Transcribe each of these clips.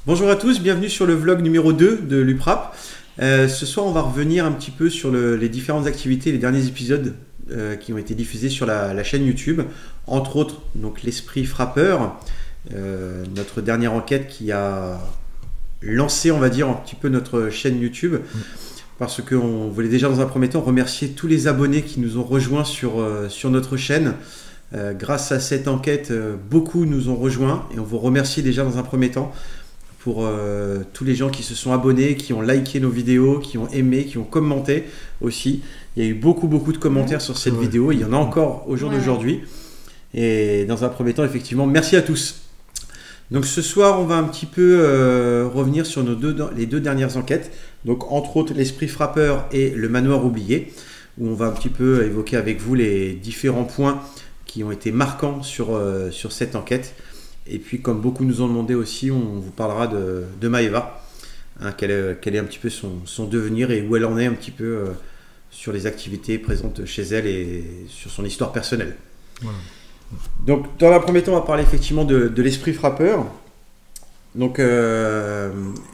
Bonjour à tous, bienvenue sur le vlog numéro 2 de l'UPRAP. Ce soir, on va revenir un petit peu sur les différentes activités, les derniers épisodes qui ont été diffusés sur la chaîne YouTube. Entre autres, donc l'Esprit Frappeur, notre dernière enquête qui a lancé, on va dire, un petit peu notre chaîne YouTube. Parce qu'on voulait déjà dans un premier temps remercier tous les abonnés qui nous ont rejoints sur notre chaîne. Grâce à cette enquête, beaucoup nous ont rejoints et on vous remercie déjà dans un premier temps pour tous les gens qui se sont abonnés, qui ont liké nos vidéos, qui ont aimé, qui ont commenté aussi. Il y a eu beaucoup de commentaires sur cette vidéo, il y en a encore au jour d'aujourd'hui. Et dans un premier temps, effectivement, merci à tous. Donc ce soir, on va un petit peu revenir sur les deux dernières enquêtes. Donc entre autres, l'Esprit Frappeur et le Manoir Oublié, où on va un petit peu évoquer avec vous les différents points qui ont été marquants sur cette enquête. Et puis, comme beaucoup nous ont demandé aussi, on vous parlera de Maëva, hein, quel est un petit peu son devenir et où elle en est un petit peu sur les activités présentes chez elle et sur son histoire personnelle. Voilà. Donc, dans un premier temps, on va parler effectivement de l'Esprit Frappeur. Donc,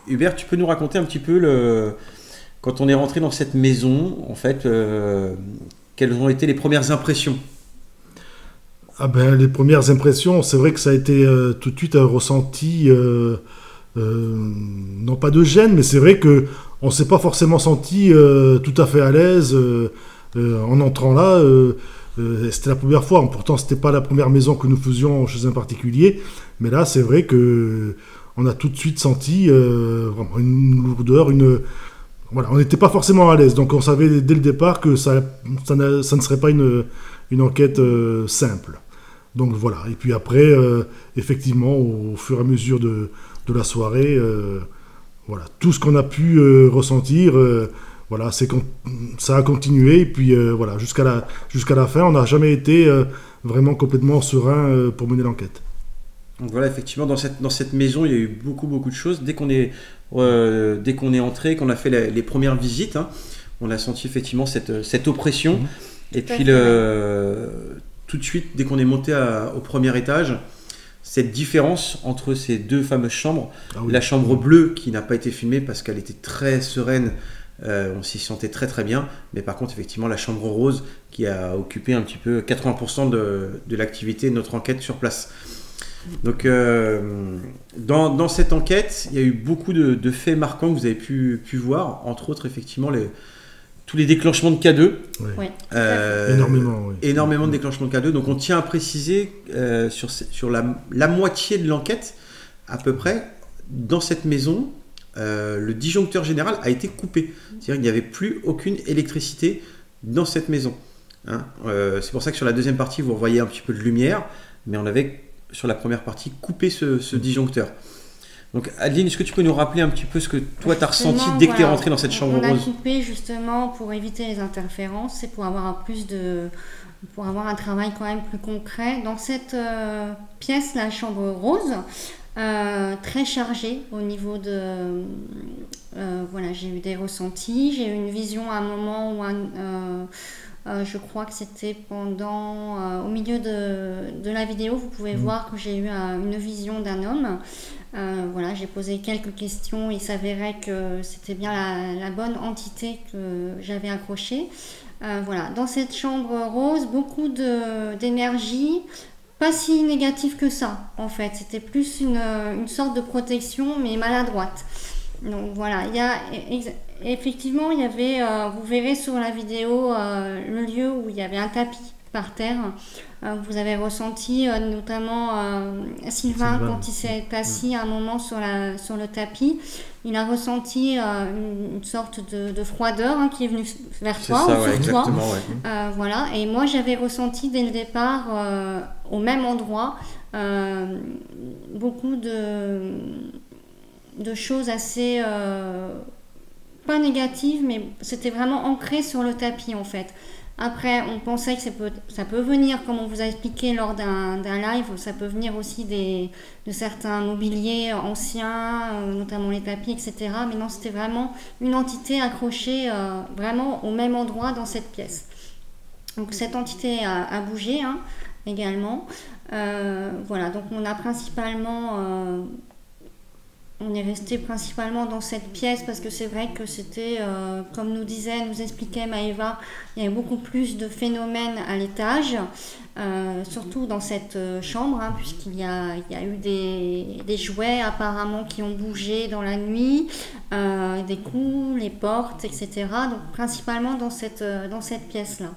Hubert, tu peux nous raconter un petit peu, quand on est rentré dans cette maison, en fait, quelles ont été les premières impressions? Ah ben, les premières impressions, c'est vrai que ça a été tout de suite un ressenti, non pas de gêne, mais c'est vrai qu'on ne s'est pas forcément senti tout à fait à l'aise en entrant là. C'était la première fois, pourtant c'était pas la première maison que nous faisions chez un particulier, mais là c'est vrai que on a tout de suite senti vraiment une lourdeur, voilà, on n'était pas forcément à l'aise, donc on savait dès le départ que ça ne serait pas une enquête simple. Donc voilà, et puis après, effectivement, au fur et à mesure de la soirée, voilà, tout ce qu'on a pu ressentir, voilà, ça a continué, et puis voilà, jusqu'à la fin, on n'a jamais été vraiment complètement serein pour mener l'enquête. Donc voilà, effectivement, dans cette maison, il y a eu beaucoup de choses. Dès qu'on est entré, qu'on a fait les premières visites, hein, on a senti effectivement cette oppression. Et puis tout de suite, dès qu'on est monté au premier étage, cette différence entre ces deux fameuses chambres, la chambre bleue qui n'a pas été filmée parce qu'elle était très sereine, on s'y sentait très bien, mais par contre effectivement la chambre rose qui a occupé un petit peu 80% de l'activité de notre enquête sur place. Donc dans cette enquête, il y a eu beaucoup de faits marquants que vous avez pu voir, entre autres effectivement tous les déclenchements de K2. Oui. Énormément, oui. Énormément de déclenchements de K2. Donc on tient à préciser sur la moitié de l'enquête, à peu près, dans cette maison, le disjoncteur général a été coupé. C'est-à-dire qu'il n'y avait plus aucune électricité dans cette maison. Hein. C'est pour ça que sur la deuxième partie, vous voyez un petit peu de lumière, mais on avait, sur la première partie, coupé ce disjoncteur. Donc Adeline, est-ce que tu peux nous rappeler un petit peu ce que toi tu as ressenti dès que tu es rentrée dans cette chambre rose? On a coupé justement pour éviter les interférences et pour avoir un travail quand même plus concret. Dans cette pièce, la chambre rose, très chargée au niveau de... voilà, j'ai eu des ressentis, j'ai eu une vision à un moment où je crois que c'était au milieu de la vidéo, vous pouvez voir que j'ai eu une vision d'un homme. Voilà, j'ai posé quelques questions, il s'avérait que c'était bien la bonne entité que j'avais accrochée. Voilà, dans cette chambre rose, beaucoup d'énergie, pas si négative que ça en fait, c'était plus une sorte de protection mais maladroite. Donc voilà, effectivement, il y avait, vous verrez sur la vidéo le lieu où il y avait un tapis par terre. Vous avez ressenti notamment Sylvain quand il s'est assis à un moment sur le tapis. Il a ressenti une sorte de froideur qui est venue vers toi ou sur toi. Voilà. Et moi, j'avais ressenti dès le départ, au même endroit, beaucoup de choses assez pas négatives, mais c'était vraiment ancré sur le tapis en fait. Après, on pensait que ça peut venir, comme on vous a expliqué lors d'un live, ça peut venir aussi de certains mobiliers anciens, notamment les tapis, etc. Mais non, c'était vraiment une entité accrochée vraiment au même endroit dans cette pièce. Donc cette entité a bougé également. Voilà, donc on a principalement... on est resté principalement dans cette pièce parce que c'est vrai que c'était, comme nous expliquait Maëva, il y avait beaucoup plus de phénomènes à l'étage, surtout dans cette chambre, hein, puisqu'il y a eu des jouets apparemment qui ont bougé dans la nuit, des coups, les portes, etc. Donc principalement dans cette pièce-là.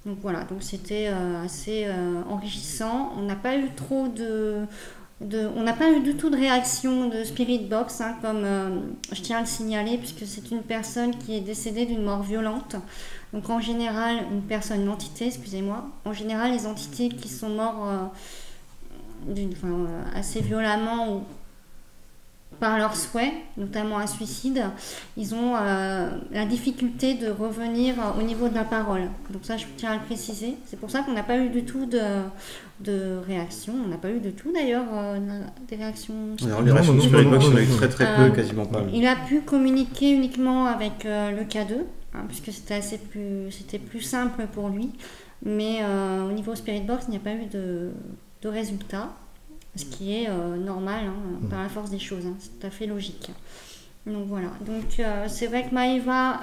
Donc voilà, donc c'était assez enrichissant. On n'a pas eu trop on n'a pas eu du tout de réaction de Spirit Box, hein, comme je tiens à le signaler, puisque c'est une personne qui est décédée d'une mort violente. Donc en général, une entité, excusez-moi, en général les entités qui sont mortes assez violemment ou par leur souhait, notamment un suicide, ils ont la difficulté de revenir au niveau de la parole. Donc ça, je tiens à le préciser. C'est pour ça qu'on n'a pas eu du tout de réaction. On n'a pas eu du tout d'ailleurs des réactions. Alors, les réactions de Spirit Box, on a eu très très peu, quasiment pas. Il a pu communiquer uniquement avec le K2, hein, puisque c'était plus simple pour lui. Mais au niveau Spirit Box, il n'y a pas eu de résultat. Ce qui est normal, hein, par la force des choses, hein, c'est tout à fait logique. Donc voilà, donc c'est vrai que Maëva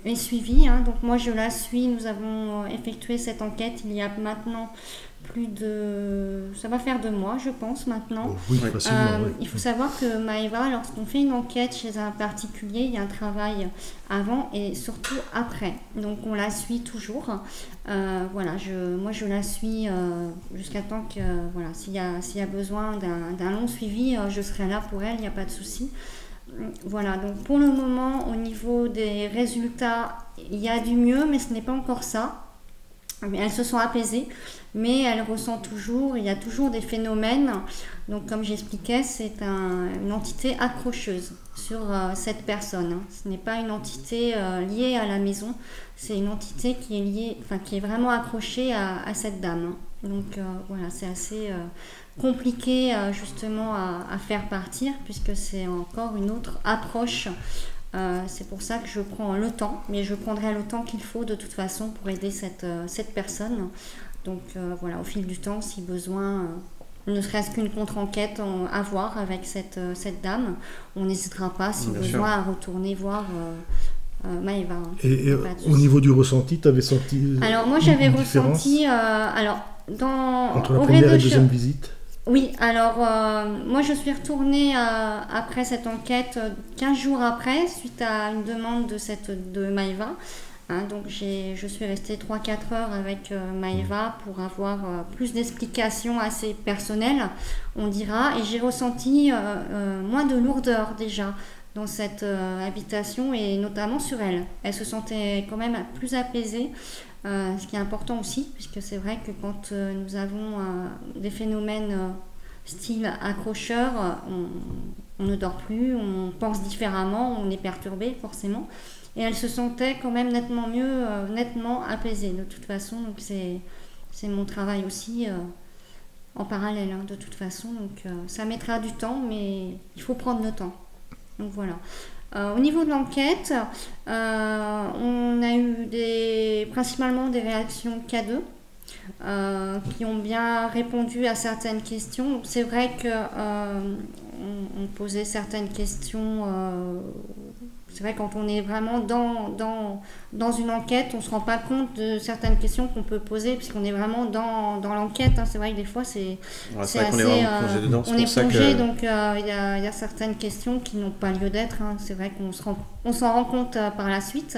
est suivie, hein, donc moi je la suis, nous avons effectué cette enquête il y a maintenant ça va faire 2 mois je pense maintenant. Oui, facilement, oui. Il faut savoir que Maëva, lorsqu'on fait une enquête chez un particulier, il y a un travail avant et surtout après, donc on la suit toujours. Voilà, moi je la suis jusqu'à temps que voilà, s'il y a besoin d'un long suivi, je serai là pour elle, il n'y a pas de souci. Voilà, donc pour le moment au niveau des résultats, il y a du mieux, mais ce n'est pas encore ça. Elles se sont apaisées, mais elles ressentent toujours, il y a toujours des phénomènes. Donc comme j'expliquais, c'est une entité accrocheuse sur cette personne. Ce n'est pas une entité liée à la maison, c'est une entité qui est liée, qui est vraiment accrochée à cette dame. Donc voilà, c'est assez compliqué justement à faire partir, puisque c'est encore une autre approche. C'est pour ça que je prends le temps, mais je prendrai le temps qu'il faut de toute façon pour aider cette personne. Donc voilà, au fil du temps, si besoin, ne serait-ce qu'une contre-enquête à voir avec cette dame, on n'hésitera pas, si besoin, à retourner voir Maëva. Hein. Et au niveau du ressenti, tu avais senti Alors moi j'avais ressenti, entre la première et la deuxième visite. Oui, alors moi je suis retournée après cette enquête 15 jours après, suite à une demande de Maëva. Hein, donc je suis restée 3-4 heures avec Maëva pour avoir plus d'explications assez personnelles, on dira. Et j'ai ressenti moins de lourdeur déjà dans cette habitation et notamment sur elle. Elle se sentait quand même plus apaisée. Ce qui est important aussi, puisque c'est vrai que quand nous avons des phénomènes style accrocheur, on ne dort plus, on pense différemment, on est perturbé forcément. Et elle se sentait quand même nettement mieux, nettement apaisée de toute façon. Donc c'est mon travail aussi en parallèle, hein, de toute façon. Donc ça mettra du temps, mais il faut prendre le temps. Donc voilà. Au niveau de l'enquête, on a eu principalement des réactions K2 qui ont bien répondu à certaines questions. C'est vrai qu'on posait certaines questions. C'est vrai, quand on est vraiment dans une enquête, on ne se rend pas compte de certaines questions qu'on peut poser, puisqu'on est vraiment dans l'enquête. Hein. C'est vrai que des fois, c'est assez... On est vraiment plongé dedans. On est plongé, donc il y a certaines questions qui n'ont pas lieu d'être. Hein. C'est vrai qu'on s'en rend compte par la suite.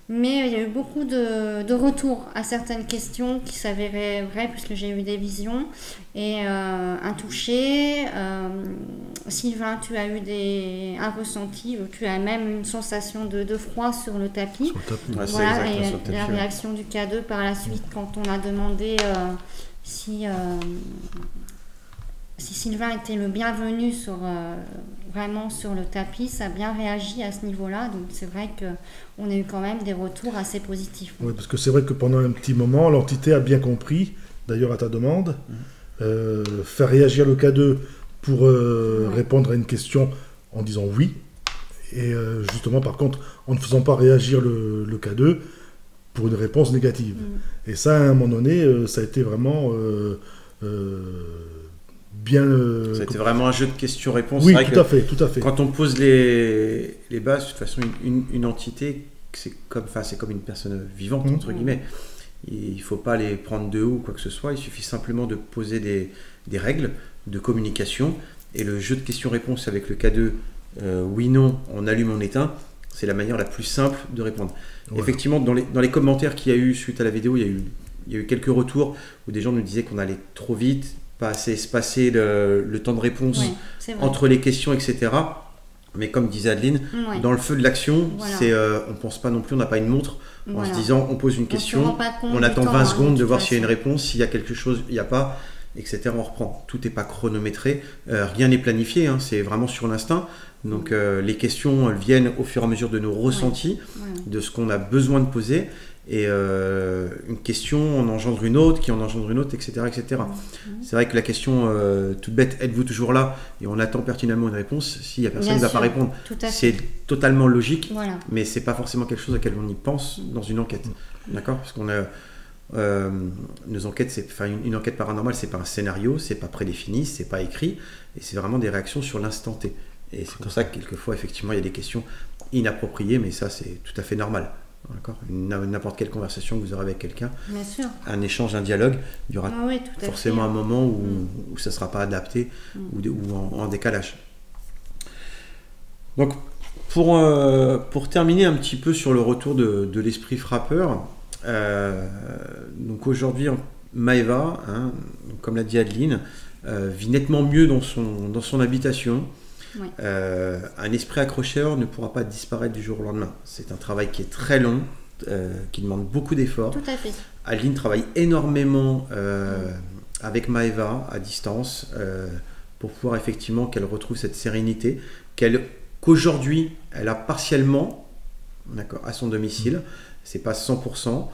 Mais il y a eu beaucoup de retours à certaines questions qui s'avéraient vraies, puisque j'ai eu des visions et un toucher. Sylvain, tu as eu un ressenti, tu as même une sensation de froid sur le tapis. Sur le tapis. Ouais, voilà, et sur le tapis, la réaction du K2 par la suite, quand on a demandé si Sylvain était le bienvenu vraiment sur le tapis, ça a bien réagi à ce niveau-là. Donc c'est vrai qu'on a eu quand même des retours assez positifs. Oui, parce que c'est vrai que pendant un petit moment, l'entité a bien compris, d'ailleurs à ta demande, faire réagir le K2 pour répondre à une question en disant oui. Et justement, par contre, en ne faisant pas réagir le K2 pour une réponse négative. Et ça, à un moment donné, ça a été vraiment bien... C'était vraiment un jeu de questions-réponses. Oui, C'est vrai tout à fait, tout à fait. quand on pose les bases, de toute façon, une entité, c'est comme une personne vivante, entre guillemets. Il ne faut pas les prendre de haut ou quoi que ce soit. Il suffit simplement de poser des règles de communication. Et le jeu de questions-réponses avec le K2, oui, non, on allume, on éteint, c'est la manière la plus simple de répondre. Voilà. Effectivement, dans les commentaires qu'il y a eu suite à la vidéo, il y a eu quelques retours où des gens nous disaient qu'on allait trop vite, pas assez espacer le temps de réponse entre les questions, etc. Mais comme disait Adeline, dans le feu de l'action, on ne pense pas non plus, on n'a pas une montre en se disant on pose une question, on attend 20 secondes de voir s'il y a une réponse, s'il y a quelque chose, il n'y a pas, etc. On reprend. Tout n'est pas chronométré, rien n'est planifié, c'est vraiment sur l'instinct. Donc les questions elles viennent au fur et à mesure de nos ressentis, de ce qu'on a besoin de poser. Et une question en engendre une autre, qui en engendre une autre, etc. etc. C'est vrai que la question toute bête, êtes-vous toujours là? Et on attend pertinemment une réponse, s'il n'y a personne qui ne va pas répondre. C'est totalement logique, mais ce n'est pas forcément quelque chose auquel on y pense dans une enquête. D'accord? Parce qu'on a nos enquêtes, une enquête paranormale, c'est pas un scénario, c'est pas prédéfini, c'est pas écrit, et c'est vraiment des réactions sur l'instant T. Et c'est pour ça que quelquefois, effectivement, il y a des questions inappropriées, mais ça, c'est tout à fait normal. N'importe quelle conversation que vous aurez avec quelqu'un, un échange, un dialogue, il y aura forcément un moment où ça ne sera pas adapté ou en décalage. Donc, pour terminer un petit peu sur le retour de l'esprit frappeur, donc aujourd'hui, Maëva, comme l'a dit Adeline, vit nettement mieux dans son habitation. Un esprit accrocheur ne pourra pas disparaître du jour au lendemain. C'est un travail qui est très long, qui demande beaucoup d'efforts. Tout à fait. Adeline travaille énormément avec Maëva à distance pour pouvoir effectivement qu'elle retrouve cette sérénité qu'aujourd'hui elle a partiellement à son domicile. C'est pas 100%.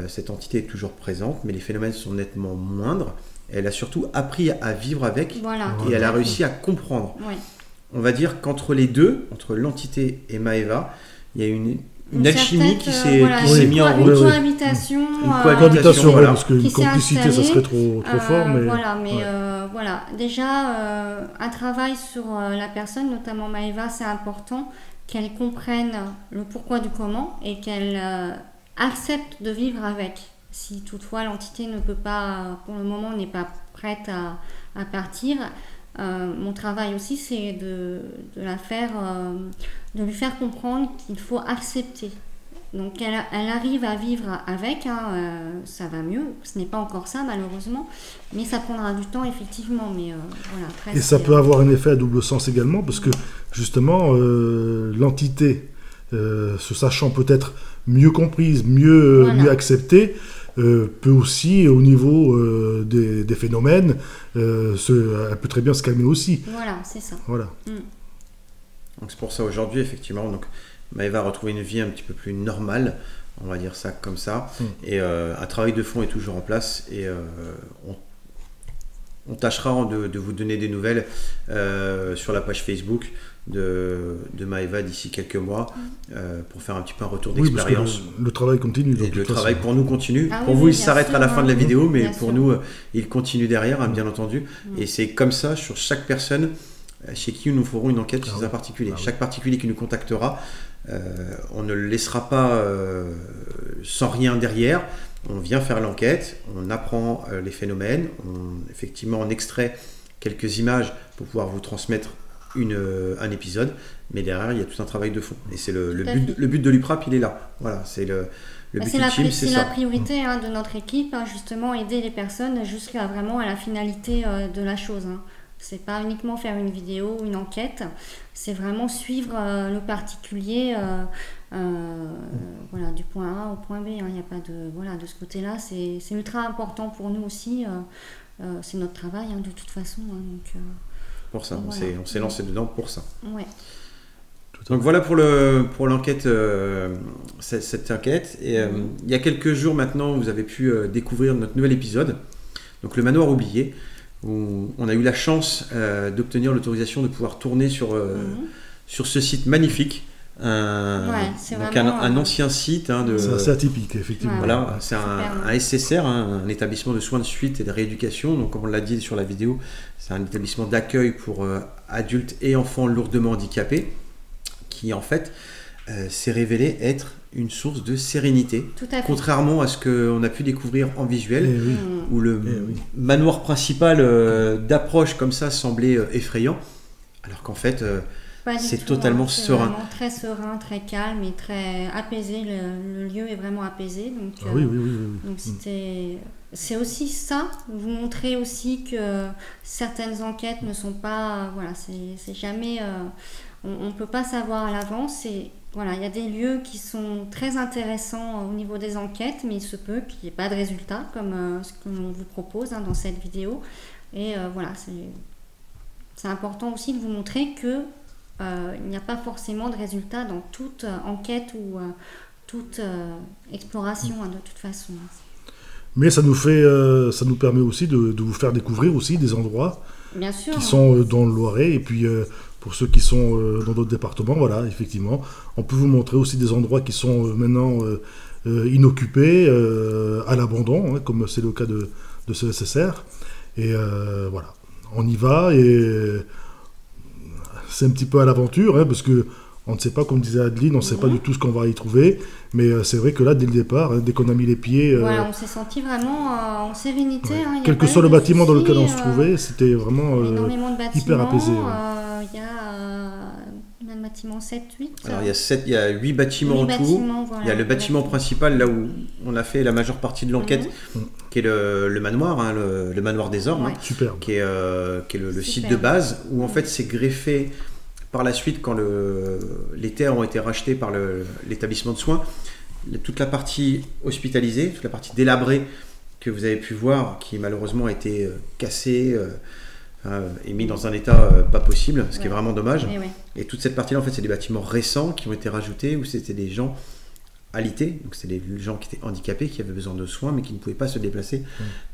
Cette entité est toujours présente, mais les phénomènes sont nettement moindres. Elle a surtout appris à vivre avec et elle a réussi à comprendre. On va dire qu'entre les deux, entre l'entité et Maëva, il y a une alchimie qui s'est mise en route. Une cohabitation. Voilà. Parce qu'une complicité, ça serait trop fort. Mais... Déjà, un travail sur la personne, notamment Maëva, c'est important qu'elle comprenne le pourquoi du comment et qu'elle accepte de vivre avec. Si toutefois l'entité ne peut pas, pour le moment, n'est pas prête à partir. Mon travail aussi, c'est de lui faire comprendre qu'il faut accepter. Donc elle arrive à vivre avec, ça va mieux. Ce n'est pas encore ça malheureusement, mais ça prendra du temps effectivement. Mais après, et ça peut avoir un effet à double sens également, parce que justement l'entité, se sachant peut-être mieux comprise, mieux acceptée, peut aussi, au niveau des phénomènes, elle peut très bien se calmer aussi. Voilà, c'est ça. Voilà. Donc c'est pour ça aujourd'hui, effectivement, donc Maëva a retrouvé une vie un petit peu plus normale, on va dire ça comme ça, et un travail de fond est toujours en place, et on tâchera de vous donner des nouvelles sur la page Facebook de Maëva d'ici quelques mois pour faire un petit peu un retour d'expérience. Parce que le travail continue. Et le travail pour nous continue. Pour vous, il s'arrêtera à la fin de la vidéo, mais pour nous, il continue derrière, bien entendu. Et c'est comme ça sur chaque personne chez qui nous ferons une enquête chez un particulier. Chaque particulier qui nous contactera, on ne le laissera pas sans rien derrière. On vient faire l'enquête, on apprend les phénomènes, effectivement on extrait quelques images pour pouvoir vous transmettre un épisode, mais derrière il y a tout un travail de fond. Et c'est le but de l'UPRAP, il est là. Voilà, c'est le but ultime, c'est ça. C'est la priorité de notre équipe, justement aider les personnes jusqu'à vraiment à la finalité de la chose. C'est pas uniquement faire une vidéo ou une enquête, c'est vraiment suivre le particulier du point A au point B. Il n'y a pas de ce côté-là. C'est ultra important pour nous aussi. C'est notre travail de toute façon. Pour ça, on s'est lancé dedans pour ça. Ouais. Donc voilà pour l'enquête, cette enquête. Et il y a quelques jours maintenant, vous avez pu découvrir notre nouvel épisode, donc le manoir oublié, où on a eu la chance d'obtenir l'autorisation de pouvoir tourner sur ce site magnifique c'est donc vraiment, un ancien site hein, de... C'est assez atypique, effectivement. Voilà, c'est un SSR, hein, un établissement de soins de suite et de rééducation. Donc, comme on l'a dit sur la vidéo, c'est un établissement d'accueil pour adultes et enfants lourdement handicapés qui, en fait, s'est révélé être une source de sérénité. Tout à fait. Contrairement à ce qu'on a pu découvrir en visuel, oui. où le manoir principal d'approche comme ça semblait effrayant, alors qu'en fait, c'est totalement serein. C'est vraiment très serein, très calme et très apaisé. Le lieu est vraiment apaisé. Donc, oui. Donc c'est aussi ça, vous montrer aussi que certaines enquêtes ne sont pas... Voilà, c'est jamais... on ne peut pas savoir à l'avance. Voilà, il y a des lieux qui sont très intéressants au niveau des enquêtes, mais il se peut qu'il n'y ait pas de résultat, comme ce qu'on vous propose dans cette vidéo. Et voilà, c'est important aussi de vous montrer que il n'y a pas forcément de résultat dans toute enquête ou toute exploration de toute façon. Mais ça nous permet aussi de vous faire découvrir aussi des endroits Bien sûr, qui sont dans le Loiret. Et puis pour ceux qui sont dans d'autres départements, voilà, effectivement, on peut vous montrer aussi des endroits qui sont maintenant inoccupés, à l'abandon, hein, comme c'est le cas de ce SSR. Et voilà, on y va et c'est un petit peu à l'aventure, hein, parce que on ne sait pas, comme disait Adeline, on ne sait pas du tout ce qu'on va y trouver, mais c'est vrai que là, dès le départ, hein, dès qu'on a mis les pieds... voilà, on s'est senti vraiment en sérénité. Ouais. Hein, quel que soit le bâtiment dans lequel on se trouvait, c'était vraiment hyper apaisé. Il y a un bâtiment 7, 8. Alors il y a 8 bâtiments en tout. Voilà, il y a le bâtiment principal, là où on a fait la majeure partie de l'enquête, qui est le manoir, hein, le manoir des Ormes, superbe. Qui est le site de base, où en fait c'est greffé par la suite quand les terres ont été rachetées par l'établissement de soins. Toute la partie hospitalisée, toute la partie délabrée que vous avez pu voir, qui malheureusement a été cassée et mis dans un état pas possible, ce qui est vraiment dommage. Et toute cette partie-là, en fait, c'est des bâtiments récents qui ont été rajoutés, où c'était des gens alités, donc c'est des gens qui étaient handicapés, qui avaient besoin de soins, mais qui ne pouvaient pas se déplacer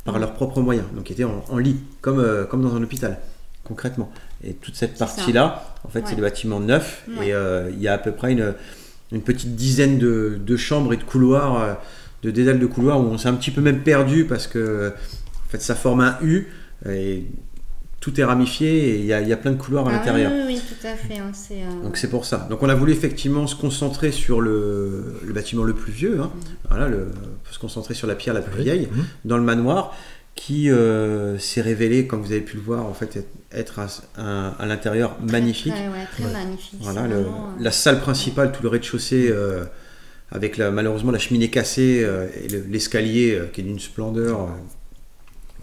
par leurs propres moyens, donc qui étaient en lit, comme dans un hôpital, concrètement. Et toute cette partie-là, en fait, c'est des bâtiments neufs, et il y a à peu près une petite dizaine de chambres et de couloirs, de dédales de couloirs, où on s'est un petit peu même perdu, parce que en fait, ça forme un U, et tout est ramifié, et il y a plein de couloirs à l'intérieur. Oui, tout à fait. Hein, donc c'est pour ça. Donc on a voulu effectivement se concentrer sur le bâtiment le plus vieux, hein. Voilà, se concentrer sur la pierre la plus vieille, dans le manoir, qui s'est révélé, comme vous avez pu le voir, en fait, être à l'intérieur magnifique. Très magnifique. Voilà, la salle principale, tout le rez-de-chaussée, avec malheureusement la cheminée cassée et l'escalier qui est d'une splendeur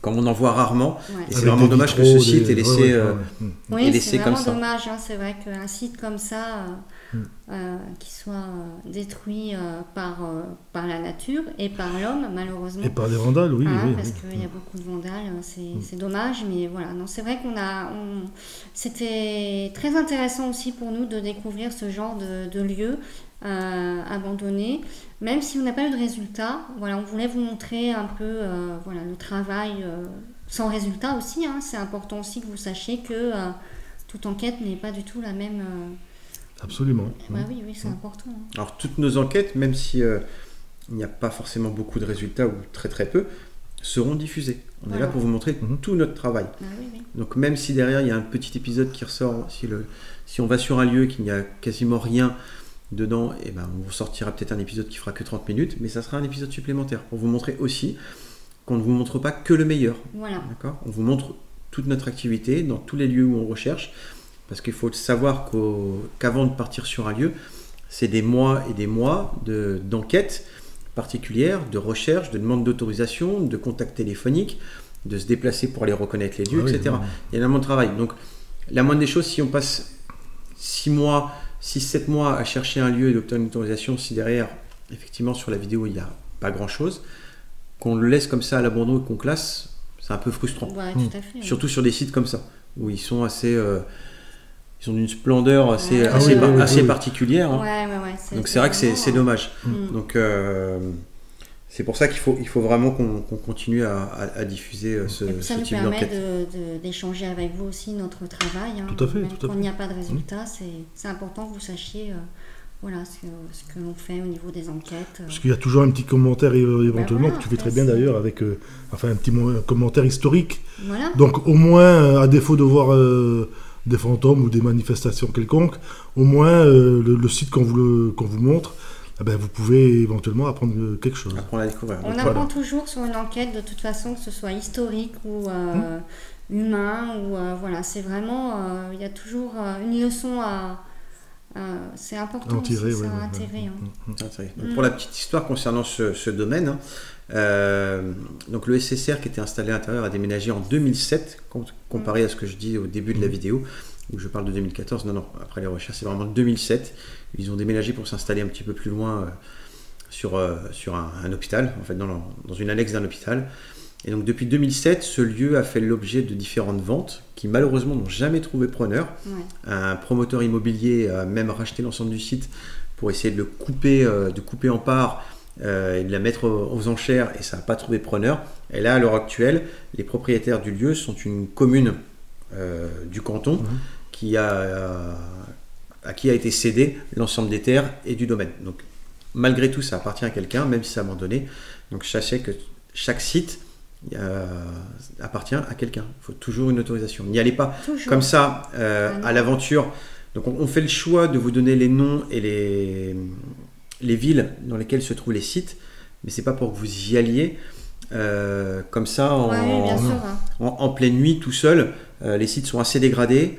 comme on en voit rarement. Et c'est vraiment dommage que ce site ait laissé, c'est comme vraiment ça. Dommage, hein, c'est vrai qu'un site comme ça, qui soit détruit par la nature et par l'homme, malheureusement. Et par des vandales, parce qu'il y a beaucoup de vandales, c'est dommage, mais voilà. Non, c'est vrai c'était très intéressant aussi pour nous de découvrir ce genre de lieu abandonné, même si on n'a pas eu de résultat. Voilà, on voulait vous montrer un peu le travail sans résultat aussi. Hein. C'est important aussi que vous sachiez que toute enquête n'est pas du tout la même. Absolument. Oui, c'est important. Hein. Alors toutes nos enquêtes, même si il n'y a pas forcément beaucoup de résultats ou très très peu, seront diffusées. On est là pour vous montrer tout notre travail. Donc même si derrière il y a un petit épisode qui ressort, si on va sur un lieu qu'il n'y a quasiment rien dedans, on vous sortira peut-être un épisode qui fera que 30 minutes, mais ça sera un épisode supplémentaire pour vous montrer aussi qu'on ne vous montre pas que le meilleur. Voilà. D'accord ? On vous montre toute notre activité dans tous les lieux où on recherche, parce qu'il faut savoir qu'avant de partir sur un lieu, c'est des mois et des mois d'enquête particulière, de recherche, de demande d'autorisation, de contact téléphonique, de se déplacer pour aller reconnaître les lieux, etc. Il y a énormément de travail. Donc la moindre des choses, si on passe 6-7 mois à chercher un lieu et d'obtenir une autorisation, si derrière, effectivement, sur la vidéo, il n'y a pas grand-chose, qu'on le laisse comme ça à l'abandon et qu'on classe, c'est un peu frustrant. Tout à fait, surtout sur des sites comme ça, où ils sont assez... ils ont une splendeur assez particulière. Hein. Donc c'est vrai que c'est dommage. Donc c'est pour ça qu'il faut vraiment qu'on continue à diffuser ce type d'enquête. Ça nous permet d'échanger avec vous aussi notre travail. Hein. Tout à fait. Quand il n'y a pas de résultat, c'est important que vous sachiez voilà, ce que l'on fait au niveau des enquêtes. Parce qu'il y a toujours un petit commentaire éventuellement voilà, que tu fais très bien d'ailleurs, avec un petit commentaire historique. Voilà. Donc au moins, à défaut de voir des fantômes ou des manifestations quelconques, au moins le site qu'on vous montre, vous pouvez éventuellement apprendre quelque chose. Apprendre à découvrir. On apprend toujours sur une enquête de toute façon, que ce soit historique ou humain, ou voilà, c'est vraiment, il y a toujours une leçon c'est important à tirer, aussi, ça à tirer. Donc, pour la petite histoire concernant ce domaine, donc le SSR qui était installé à l'intérieur a déménagé en 2007, comparé à ce que je dis au début de la vidéo, où je parle de 2014. Non, après les recherches, c'est vraiment 2007. Ils ont déménagé pour s'installer un petit peu plus loin sur un hôpital, en fait, dans une annexe d'un hôpital. Et donc depuis 2007, ce lieu a fait l'objet de différentes ventes qui malheureusement n'ont jamais trouvé preneur. Ouais. Un promoteur immobilier a même racheté l'ensemble du site pour essayer de le couper en parts et de la mettre aux enchères, et ça n'a pas trouvé preneur. Et là, à l'heure actuelle, les propriétaires du lieu sont une commune du canton à qui a été cédé l'ensemble des terres et du domaine. Donc malgré tout, ça appartient à quelqu'un, même si c'est abandonné. Donc sachez que chaque site appartient à quelqu'un. Il faut toujours une autorisation. N'y allez pas comme ça à l'aventure. Donc on fait le choix de vous donner les noms et les villes dans lesquelles se trouvent les sites, mais c'est pas pour que vous y alliez comme ça en pleine nuit tout seul. Les sites sont assez dégradés,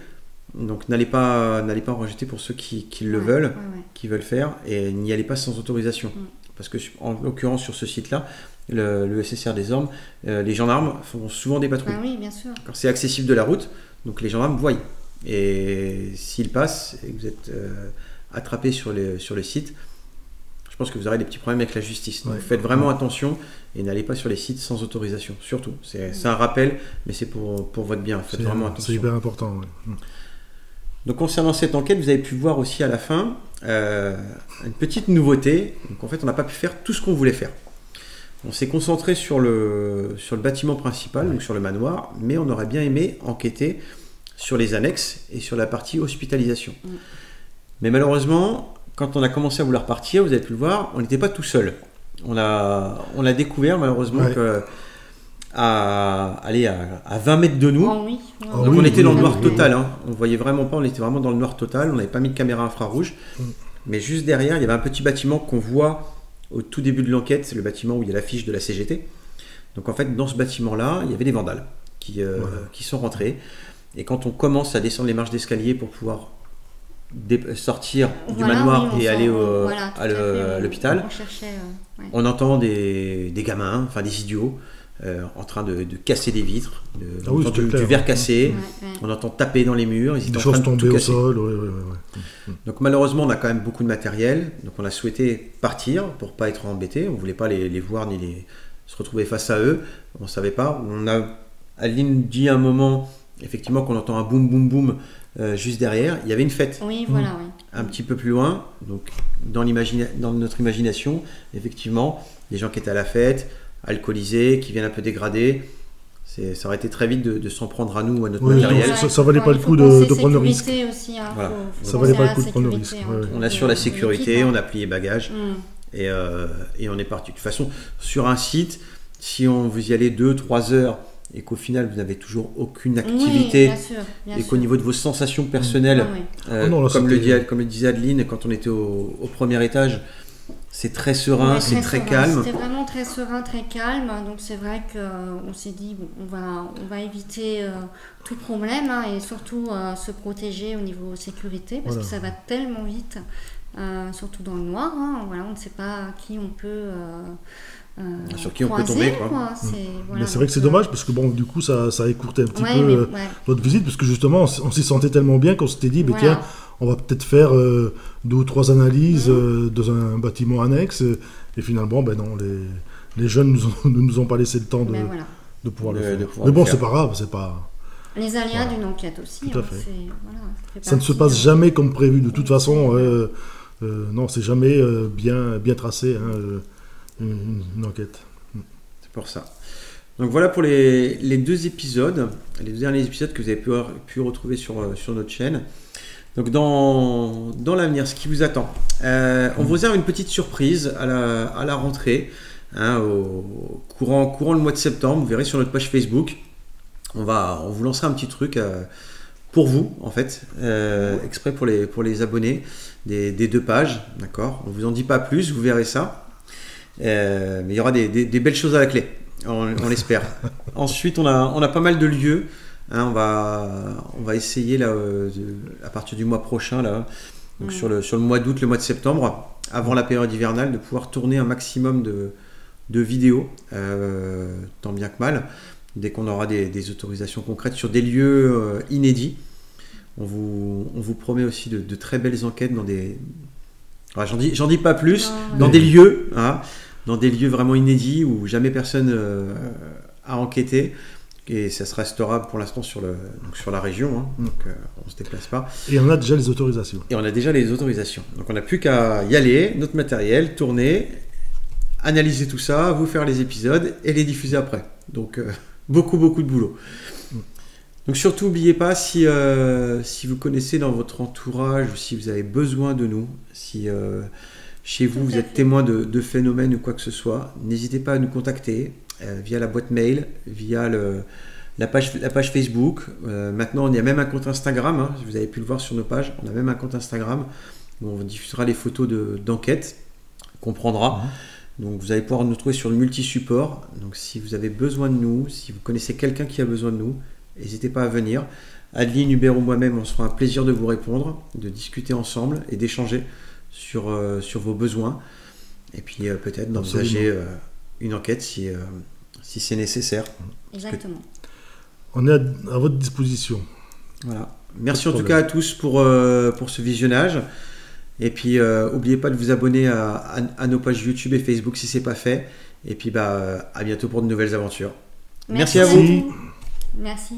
donc n'allez pas en rejeter pour ceux qui le veulent, qui veulent faire, et n'y allez pas sans autorisation. Parce que en l'occurrence sur ce site-là, le SSR des Ormes, les gendarmes font souvent des patrouilles. Oui, bien sûr. Quand c'est accessible de la route, donc les gendarmes voient. Et s'ils passent et que vous êtes attrapé sur le site, je pense que vous aurez des petits problèmes avec la justice. Donc faites vraiment attention et n'allez pas sur les sites sans autorisation. Surtout, c'est un rappel, mais c'est pour votre bien. Faites vraiment attention. C'est hyper important. Donc concernant cette enquête, vous avez pu voir aussi à la fin une petite nouveauté. Donc en fait, on n'a pas pu faire tout ce qu'on voulait faire. On s'est concentré sur le bâtiment principal, donc sur le manoir, mais on aurait bien aimé enquêter sur les annexes et sur la partie hospitalisation. Mais malheureusement, quand on a commencé à vouloir partir, vous avez pu le voir, on n'était pas tout seul. On a découvert malheureusement que à 20 mètres de nous, donc on était dans le noir total. Hein. On ne voyait vraiment pas, on était vraiment dans le noir total. On n'avait pas mis de caméra infrarouge. Mais juste derrière, il y avait un petit bâtiment qu'on voit au tout début de l'enquête. C'est le bâtiment où il y a l'affiche de la CGT. Donc en fait, dans ce bâtiment-là, il y avait des vandales qui sont rentrés. Et quand on commence à descendre les marches d'escalier pour pouvoir sortir du manoir et aller à l'hôpital, on entend des gamins, enfin des idiots, en train de casser des vitres, du verre cassé, on entend taper dans les murs, ils étaient en train de tout casser. Au sol, Donc malheureusement, on a quand même beaucoup de matériel, donc on a souhaité partir pour pas être embêté, on voulait pas les voir ni se retrouver face à eux, on savait pas. Aline dit à un moment effectivement qu'on entend un boum boum boum juste derrière. Il y avait une fête un petit peu plus loin, donc dans notre imagination, effectivement, les gens qui étaient à la fête, alcoolisés, qui viennent un peu dégradés, ça aurait été très vite de s'en prendre à nous, à notre matériel. Ça valait pas le coup de prendre le risque. Aussi, hein, ça valait pas le coup de prendre le risque. On assure la sécurité, on a plié bagages et on est parti. De toute façon, sur un site, si vous y allez 2-3 heures et qu'au final vous n'avez toujours aucune activité, bien sûr. Qu'au niveau de vos sensations personnelles, comme le disait Adeline, quand on était au premier étage, c'est très serein, c'est très calme. C'était vraiment très serein, très calme. Donc c'est vrai qu'on s'est dit, on va éviter tout problème et surtout se protéger au niveau sécurité parce que ça va tellement vite, surtout dans le noir. On ne sait pas qui on peut... sur qui on peut tomber, quoi. Mais c'est vrai que c'est dommage parce que du coup ça a écourté un petit peu notre visite parce que justement on s'y sentait tellement bien qu'on s'était dit tiens, on va peut-être faire 2 ou 3 analyses dans un bâtiment annexe et finalement non, les jeunes ne nous ont pas laissé le temps de pouvoir le faire. Mais bon, c'est pas grave, c'est pas... Les aléas d'une enquête aussi. Tout à fait. Ça ne se passe jamais comme prévu de toute façon. Non, c'est jamais bien tracé. Une enquête. C'est pour ça. Donc voilà pour les 2 épisodes, les 2 derniers épisodes que vous avez pu retrouver sur notre chaîne. Donc dans l'avenir, ce qui vous attend, on vous réserve une petite surprise à la rentrée, hein, au courant le mois de septembre. Vous verrez sur notre page Facebook, on vous lancera un petit truc pour vous, en fait, exprès pour les abonnés des 2 pages, d'accord. On vous en dit pas plus, vous verrez ça, mais il y aura des belles choses à la clé, on l'espère. Ensuite, on a pas mal de lieux. Hein, on va essayer là, à partir du mois prochain, là, donc sur le mois d'août, le mois de septembre, avant la période hivernale, de pouvoir tourner un maximum de vidéos, tant bien que mal, dès qu'on aura des autorisations concrètes sur des lieux inédits. On vous promet aussi de très belles enquêtes dans des... Alors, j'en dis pas plus, dans des lieux, hein, dans des lieux vraiment inédits où jamais personne a enquêté. Et ça se restera pour l'instant sur la région, hein, donc on ne se déplace pas. Et on a déjà les autorisations. Donc on n'a plus qu'à y aller, notre matériel, tourner, analyser tout ça, vous faire les épisodes et les diffuser après. Donc beaucoup de boulot. Donc surtout, n'oubliez pas, si vous connaissez dans votre entourage ou si vous avez besoin de nous, si chez vous, vous êtes témoin de phénomènes ou quoi que ce soit, n'hésitez pas à nous contacter. Via la boîte mail, via la page Facebook. Maintenant, il y a même un compte Instagram. Hein, vous avez pu le voir sur nos pages. On a même un compte Instagram où on diffusera les photos d'enquête qu'on prendra. Donc, vous allez pouvoir nous trouver sur le multi-support. Donc, si vous avez besoin de nous, si vous connaissez quelqu'un qui a besoin de nous, n'hésitez pas à venir. Adeline, Hubert ou moi-même, on se fera un plaisir de vous répondre, de discuter ensemble et d'échanger sur vos besoins. Et puis, peut-être d'envisager une enquête si c'est nécessaire. Exactement. On est à votre disposition. Voilà. Merci en tout cas à tous pour ce visionnage. Et puis, n'oubliez pas de vous abonner à nos pages YouTube et Facebook si ce n'est pas fait. Et puis, à bientôt pour de nouvelles aventures. Merci à vous. Merci.